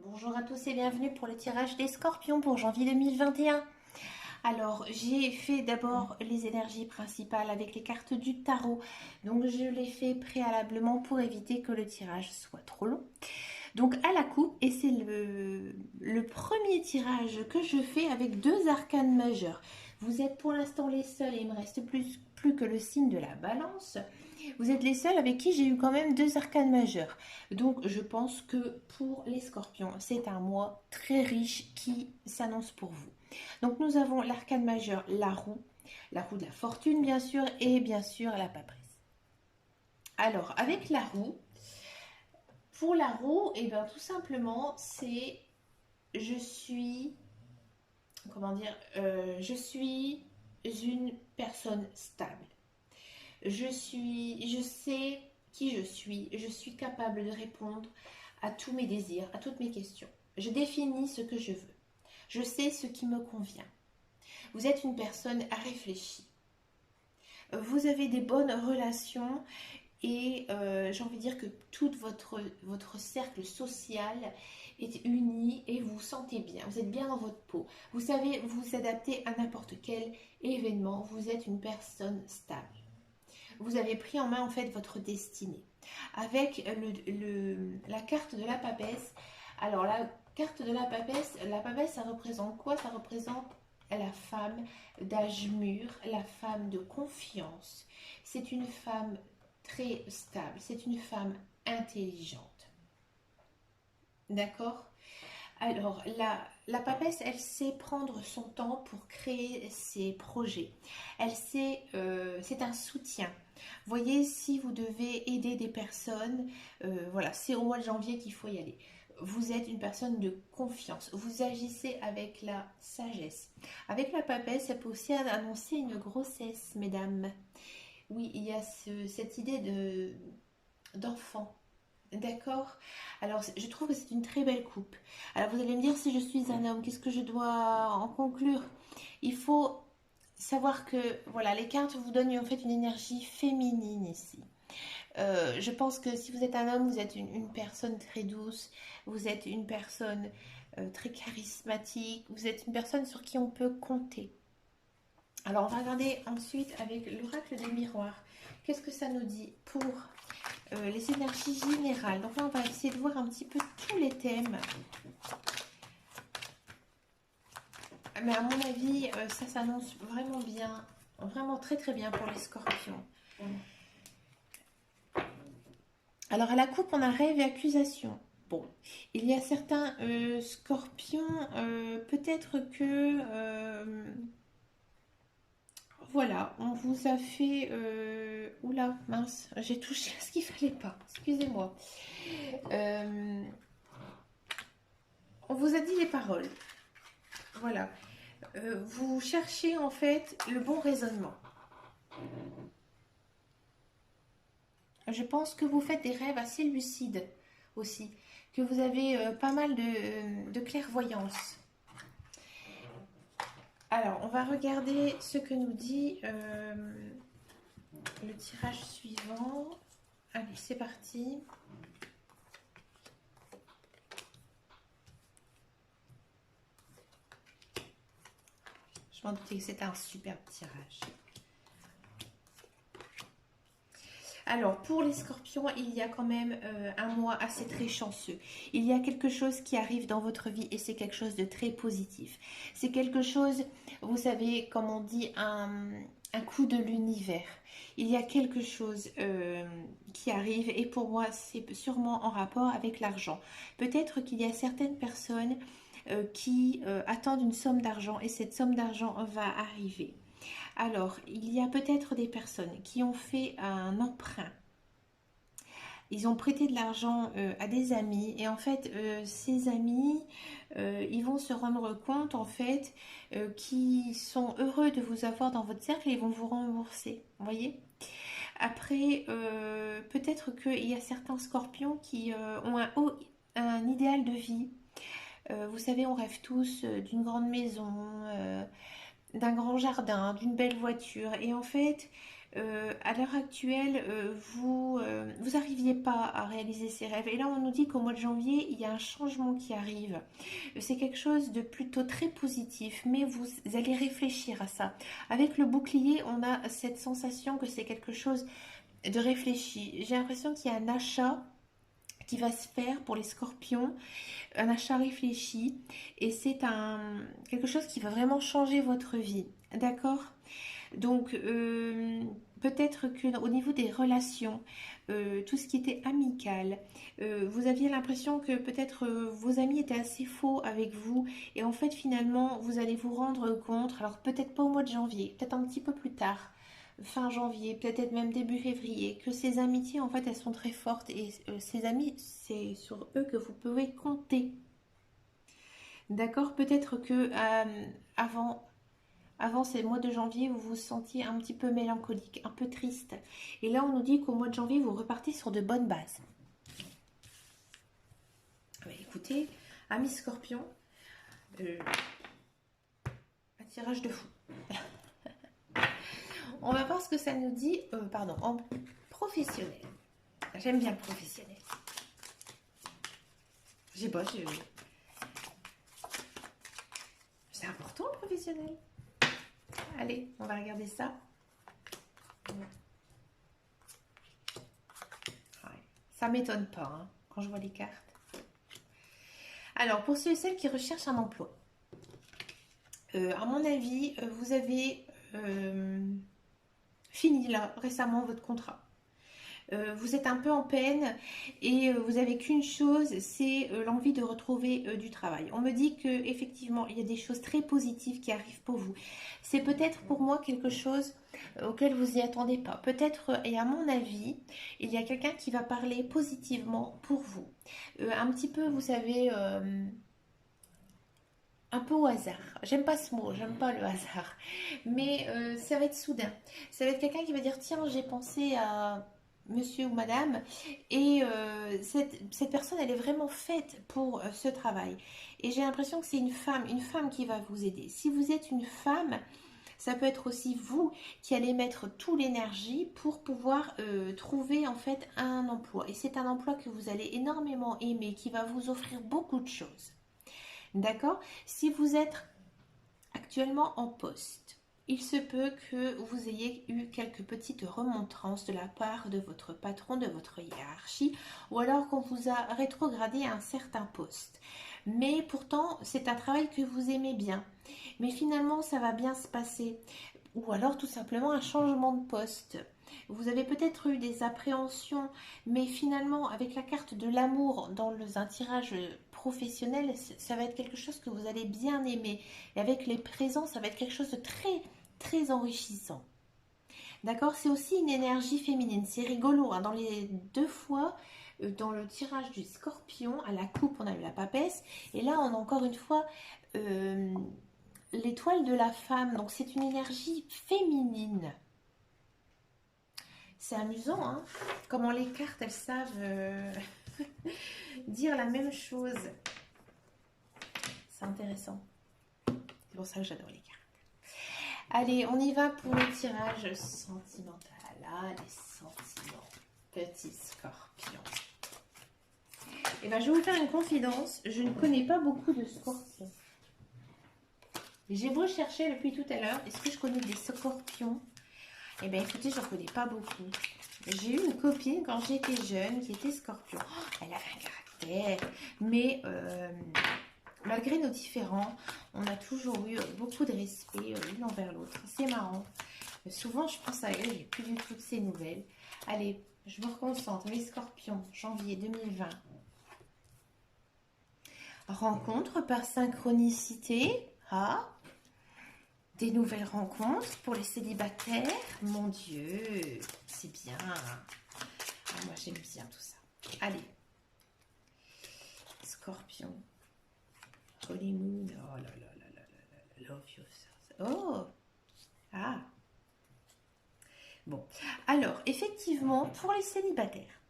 Bonjour à tous et bienvenue pour le tirage des scorpions pour janvier 2021. Alors, j'ai fait d'abord les énergies principales avec les cartes du tarot. Donc, je l'ai fait préalablement pour éviter que le tirage soit trop long. Donc, à la coupe, et c'est le premier tirage que je fais avec deux arcanes majeures. Vous êtes pour l'instant les seuls, et il me reste plus que le signe de la balance. Vous êtes les seuls avec qui j'ai eu quand même deux arcanes majeures. Donc je pense que pour les scorpions, c'est un mois très riche qui s'annonce pour vous. Donc nous avons l'arcane majeure, la roue de la fortune bien sûr, et bien sûr la papesse. Alors avec la roue, pour la roue, et bien tout simplement, c'est je suis, comment dire, je suis une personne stable. Je sais qui je suis capable de répondre à tous mes désirs, à toutes mes questions. Je définis ce que je veux. Je sais ce qui me convient. Vous êtes une personne réfléchie. Vous avez des bonnes relations et j'ai envie de dire que tout votre cercle social est uni et vous vous sentez bien. Vous êtes bien dans votre peau. Vous savez vous adapter à n'importe quel événement. Vous êtes une personne stable. Vous avez pris en main en fait votre destinée. Avec la carte de la papesse, alors la carte de la papesse ça représente quoi? Ça représente la femme d'âge mûr, la femme de confiance. C'est une femme très stable, c'est une femme intelligente. D'accord? Alors, la papesse, elle sait prendre son temps pour créer ses projets. Elle sait, c'est un soutien. Voyez, si vous devez aider des personnes, voilà, c'est au mois de janvier qu'il faut y aller. Vous êtes une personne de confiance. Vous agissez avec la sagesse. Avec la papesse, ça peut aussi annoncer une grossesse, mesdames. Oui, il y a cette idée d'enfant. D'accord. Alors, je trouve que c'est une très belle coupe. Alors, vous allez me dire, si je suis un homme, qu'est-ce que je dois en conclure? Il faut savoir que, voilà, les cartes vous donnent en fait une énergie féminine ici. Je pense que si vous êtes un homme, vous êtes une personne très douce, vous êtes une personne très charismatique, vous êtes une personne sur qui on peut compter. Alors, on va regarder ensuite avec l'oracle des miroirs. Qu'est-ce que ça nous dit pour les énergies générales? Donc là, on va essayer de voir un petit peu tous les thèmes. Mais à mon avis, ça s'annonce vraiment bien, vraiment très très bien pour les scorpions. Alors à la coupe, on a rêve et accusation. Bon, il y a certains scorpions, peut-être que voilà, on vous a fait. Oula, mince, j'ai touché à ce qu'il fallait pas. Excusez-moi. Euh, on vous a dit les paroles. Voilà. Vous cherchez en fait le bon raisonnement. Je pense que vous faites des rêves assez lucides aussi, que vous avez pas mal de clairvoyance. Alors, on va regarder ce que nous dit le tirage suivant. Allez, c'est parti. Je m'en doutais que c'était un superbe tirage. Alors, pour les scorpions, il y a quand même un mois assez très chanceux. Il y a quelque chose qui arrive dans votre vie et c'est quelque chose de très positif. C'est quelque chose, vous savez, comme on dit, un coup de l'univers. Il y a quelque chose qui arrive et pour moi, c'est sûrement en rapport avec l'argent. Peut-être qu'il y a certaines personnes qui attendent une somme d'argent et cette somme d'argent va arriver. Alors, il y a peut-être des personnes qui ont fait un emprunt. Ils ont prêté de l'argent à des amis et en fait, ces amis, ils vont se rendre compte en fait qu'ils sont heureux de vous avoir dans votre cercle et ils vont vous rembourser. Vous voyez? Après, peut-être qu'il y a certains scorpions qui ont un idéal de vie. Vous savez, on rêve tous d'une grande maison, d'un grand jardin, d'une belle voiture. Et en fait, à l'heure actuelle, vous n'arriviez pas à réaliser ces rêves. Et là, on nous dit qu'au mois de janvier, il y a un changement qui arrive. C'est quelque chose de plutôt très positif, mais vous allez réfléchir à ça. Avec le bouclier, on a cette sensation que c'est quelque chose de réfléchi. J'ai l'impression qu'il y a un achat qui va se faire pour les scorpions, un achat réfléchi, et c'est quelque chose qui va vraiment changer votre vie. D'accord? Donc, peut-être qu'au niveau des relations, tout ce qui était amical, vous aviez l'impression que peut-être vos amis étaient assez faux avec vous, et en fait, finalement, vous allez vous rendre compte, alors peut-être pas au mois de janvier, peut-être un petit peu plus tard, fin janvier, peut-être même début février, que ces amitiés, en fait, elles sont très fortes, et ces amis, c'est sur eux que vous pouvez compter. D'accord? Peut-être que avant ces mois de janvier, vous vous sentiez un petit peu mélancolique, un peu triste. Et là, on nous dit qu'au mois de janvier, vous repartez sur de bonnes bases. Ouais, écoutez, amis scorpion, un tirage de fou. On va voir ce que ça nous dit, pardon, en professionnel. J'aime bien le professionnel. C'est important le professionnel. Allez, on va regarder ça. Ouais, ça m'étonne pas hein, quand je vois les cartes. Alors, pour ceux et celles qui recherchent un emploi, à mon avis, vous avez fini là récemment votre contrat. Vous êtes un peu en peine et vous avez qu'une chose, c'est l'envie de retrouver du travail. On me dit que effectivement il y a des choses très positives qui arrivent pour vous. C'est peut-être pour moi quelque chose auquel vous n'y attendez pas. Peut-être, et à mon avis, il y a quelqu'un qui va parler positivement pour vous. Un petit peu, vous savez, un peu au hasard. J'aime pas ce mot, j'aime pas le hasard. Mais ça va être soudain. Ça va être quelqu'un qui va dire, tiens, j'ai pensé à monsieur ou madame, et cette personne, elle est vraiment faite pour ce travail. Et j'ai l'impression que c'est une femme qui va vous aider. Si vous êtes une femme, ça peut être aussi vous qui allez mettre toute l'énergie pour pouvoir trouver en fait un emploi. Et c'est un emploi que vous allez énormément aimer, qui va vous offrir beaucoup de choses. D'accord? Si vous êtes actuellement en poste, il se peut que vous ayez eu quelques petites remontrances de la part de votre patron, de votre hiérarchie, ou alors qu'on vous a rétrogradé à un certain poste. Mais pourtant, c'est un travail que vous aimez bien. Mais finalement, ça va bien se passer. Ou alors tout simplement un changement de poste. Vous avez peut-être eu des appréhensions, mais finalement, avec la carte de l'amour dans un tirage professionnel, ça va être quelque chose que vous allez bien aimer. Et avec les présents, ça va être quelque chose de très, très enrichissant. D'accord? C'est aussi une énergie féminine. C'est rigolo, hein. Dans les deux fois, dans le tirage du scorpion, à la coupe, on a eu la papesse. Et là, on a encore une fois l'étoile de la femme. Donc, c'est une énergie féminine. C'est amusant, hein? Comment les cartes, elles savent dire la même chose. C'est intéressant. C'est pour ça que j'adore les cartes. Allez, on y va pour le tirage sentimental. Ah, les sentiments. Petit scorpion. Et bien, je vais vous faire une confidence. Je ne connais pas beaucoup de scorpions. J'ai beau chercher depuis tout à l'heure. Est-ce que je connais des scorpions? Eh bien, écoutez, je n'en connais pas beaucoup. J'ai eu une copine quand j'étais jeune qui était scorpion. Oh, elle avait un caractère. Mais malgré nos différends, on a toujours eu beaucoup de respect l'une envers l'autre. C'est marrant. Souvent, je pense à elle, j'ai plus du tout de ses nouvelles. Allez, je me reconcentre. Les scorpions, janvier 2020. Rencontre par synchronicité. Ah, des nouvelles rencontres pour les célibataires. Mon Dieu, c'est bien. Ah, moi, j'aime bien tout ça. Allez. Scorpion. Honeymoon. Oh là là là là là là. Love yourself. Oh. Ah. Bon. Alors, effectivement, pour les célibataires.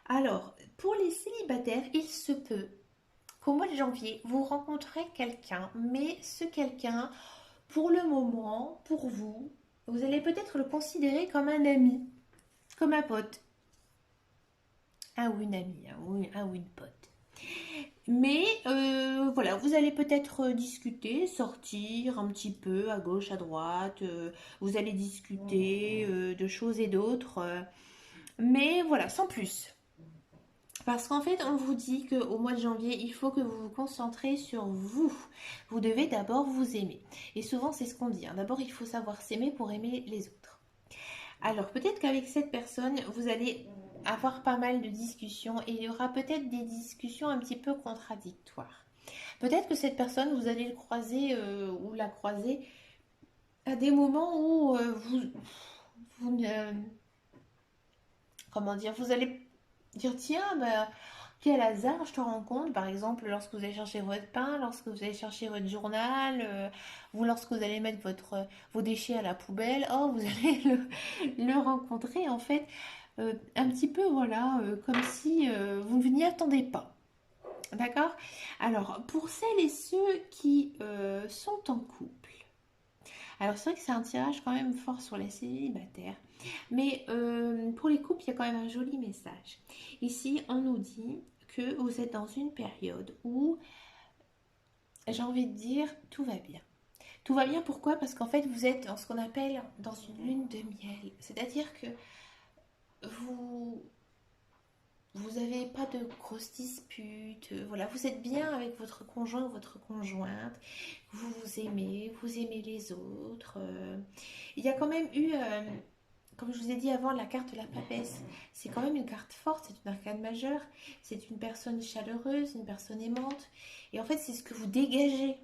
Alors, pour les célibataires, il se peut qu'au mois de janvier, vous rencontrez quelqu'un, mais ce quelqu'un, pour le moment, pour vous, Vous allez peut-être le considérer comme un ami, comme un pote. Un ou une amie, un ou une pote. Mais voilà, vous allez peut-être discuter, sortir un petit peu à gauche, à droite. Vous allez discuter de choses et d'autres. Mais voilà, sans plus. Parce qu'en fait, on vous dit qu'au mois de janvier, il faut que vous vous concentrez sur vous. Vous devez d'abord vous aimer. Et souvent, c'est ce qu'on dit, hein. D'abord, il faut savoir s'aimer pour aimer les autres. Alors, peut-être qu'avec cette personne, vous allez avoir pas mal de discussions et il y aura peut-être des discussions un petit peu contradictoires. Peut-être que cette personne, vous allez le croiser ou la croiser à des moments où vous ne, comment dire, vous allez dire tiens, bah, quel hasard, je te rencontre, par exemple, lorsque vous allez chercher votre pain, lorsque vous allez chercher votre journal, ou lorsque vous allez mettre vos déchets à la poubelle, oh, vous allez le rencontrer, en fait, un petit peu, voilà, comme si vous ne n'y attendez pas. D'accord? Alors, pour celles et ceux qui sont en couple, alors c'est vrai que c'est un tirage quand même fort sur les célibataires, mais pour les couples, il y a quand même un joli message. Ici, on nous dit que vous êtes dans une période où, j'ai envie de dire, tout va bien. Tout va bien, pourquoi? Parce qu'en fait, vous êtes dans ce qu'on appelle dans une lune de miel. C'est-à-dire que vous vous n'avez pas de grosses disputes, voilà, vous êtes bien avec votre conjoint ou votre conjointe, vous vous aimez les autres. Il y a quand même eu, comme je vous ai dit avant, la carte de la papesse. C'est quand même une carte forte, c'est une arcane majeure, c'est une personne chaleureuse, une personne aimante. Et en fait, c'est ce que vous dégagez,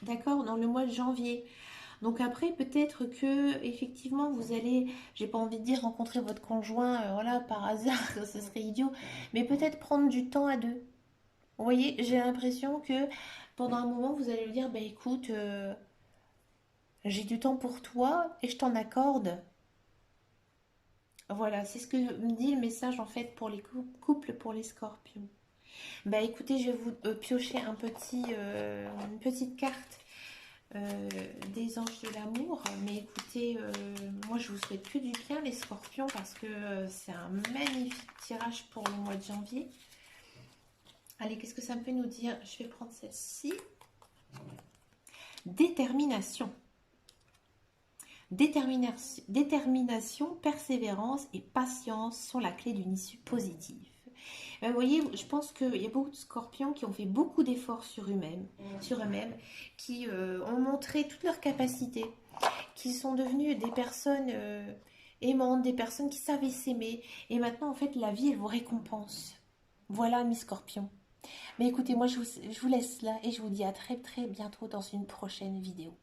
d'accord, dans le mois de janvier. Donc après, peut-être que effectivement, vous allez, j'ai pas envie de dire rencontrer votre conjoint, voilà, par hasard, ce serait idiot, mais peut-être prendre du temps à deux. Vous voyez, j'ai l'impression que pendant un moment, vous allez lui dire, bah écoute, j'ai du temps pour toi et je t'en accorde. Voilà, c'est ce que me dit le message en fait pour les couples, pour les scorpions. Bah écoutez, je vais vous piocher une petite carte des anges de l'amour. Mais écoutez, moi je vous souhaite que du bien les scorpions parce que c'est un magnifique tirage pour le mois de janvier. Allez, qu'est-ce que ça peut nous dire? Je vais prendre celle-ci. Détermination. Détermination, persévérance et patience sont la clé d'une issue positive. Vous voyez, je pense qu'il y a beaucoup de scorpions qui ont fait beaucoup d'efforts sur eux-mêmes, qui ont montré toutes leurs capacités, qui sont devenus des personnes aimantes, des personnes qui savaient s'aimer. Et maintenant, en fait, la vie, elle vous récompense. Voilà, mes scorpions. Mais écoutez, moi, je vous laisse là et je vous dis à très très bientôt dans une prochaine vidéo.